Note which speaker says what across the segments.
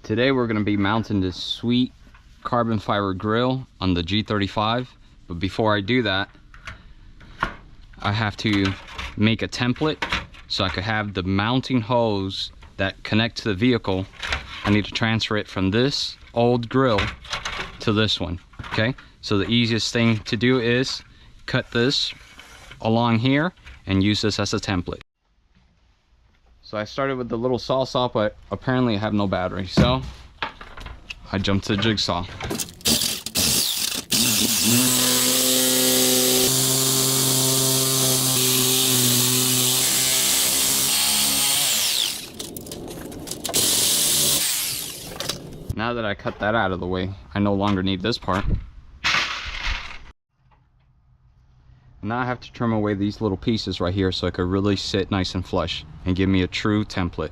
Speaker 1: Today we're going to be mounting this sweet carbon fiber grill on the G35, but before I do that I have to make a template so I could have the mounting hose that connect to the vehicle. I need to transfer it from this old grill to this one. Okay, so the easiest thing to do is cut this along here and use this as a template. So I started with the little saw, but apparently I have no battery, so I jumped to the jigsaw. Now that I cut that out of the way, I no longer need this part. Now I have to trim away these little pieces right here so it could really sit nice and flush and give me a true template.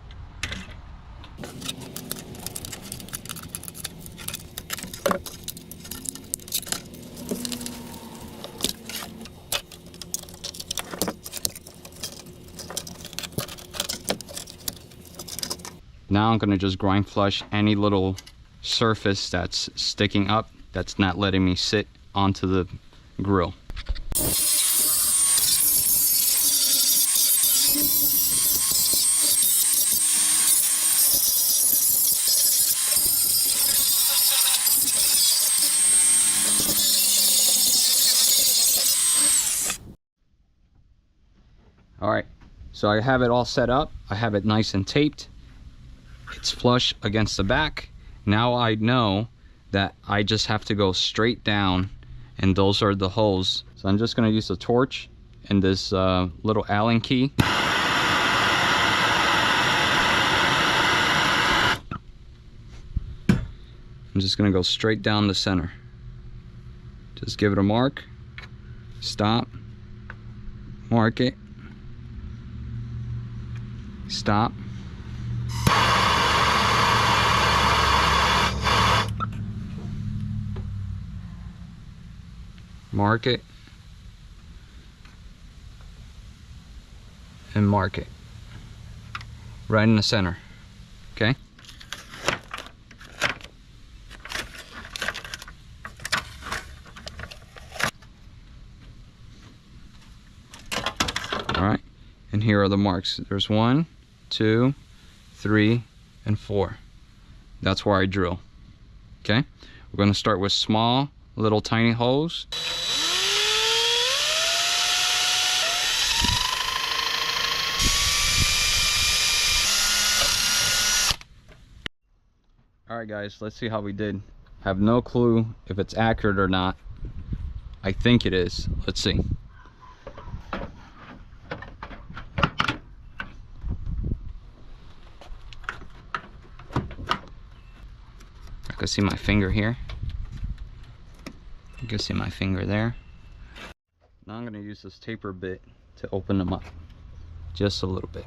Speaker 1: Now I'm going to just grind flush any little surface that's sticking up that's not letting me sit onto the grill. Alright, so I have it all set up. I have it nice and taped. It's flush against the back. Now I know that I just have to go straight down, and those are the holes. So I'm just going to use a torch and this little Allen key. I'm just going to go straight down the center. Just give it a mark. Stop. Mark it. Stop. Mark it. And mark it. Right in the center. Okay? Alright. And here are the marks. There's 1, 2, 3, and 4. That's where I drill. Okay? We're going to start with small, little tiny holes. Alright guys, let's see how we did. Have no clue if it's accurate or not. I think it is. Let's see. I can see my finger here. You can see my finger there. Now I'm going to use this taper bit to open them up just a little bit.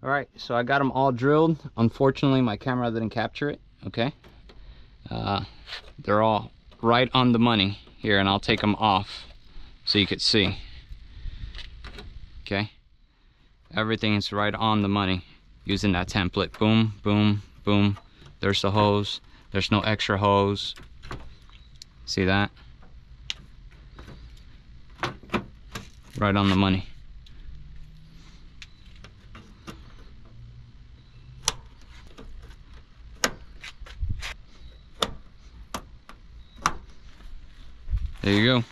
Speaker 1: Alright, so I got them all drilled. Unfortunately my camera didn't capture it. Okay, they're all right on the money here, and I'll take them off so you could see. Okay, everything is right on the money using that template. Boom, boom, boom. There's the hose. There's no extra hose. See that? Right on the money. There you go.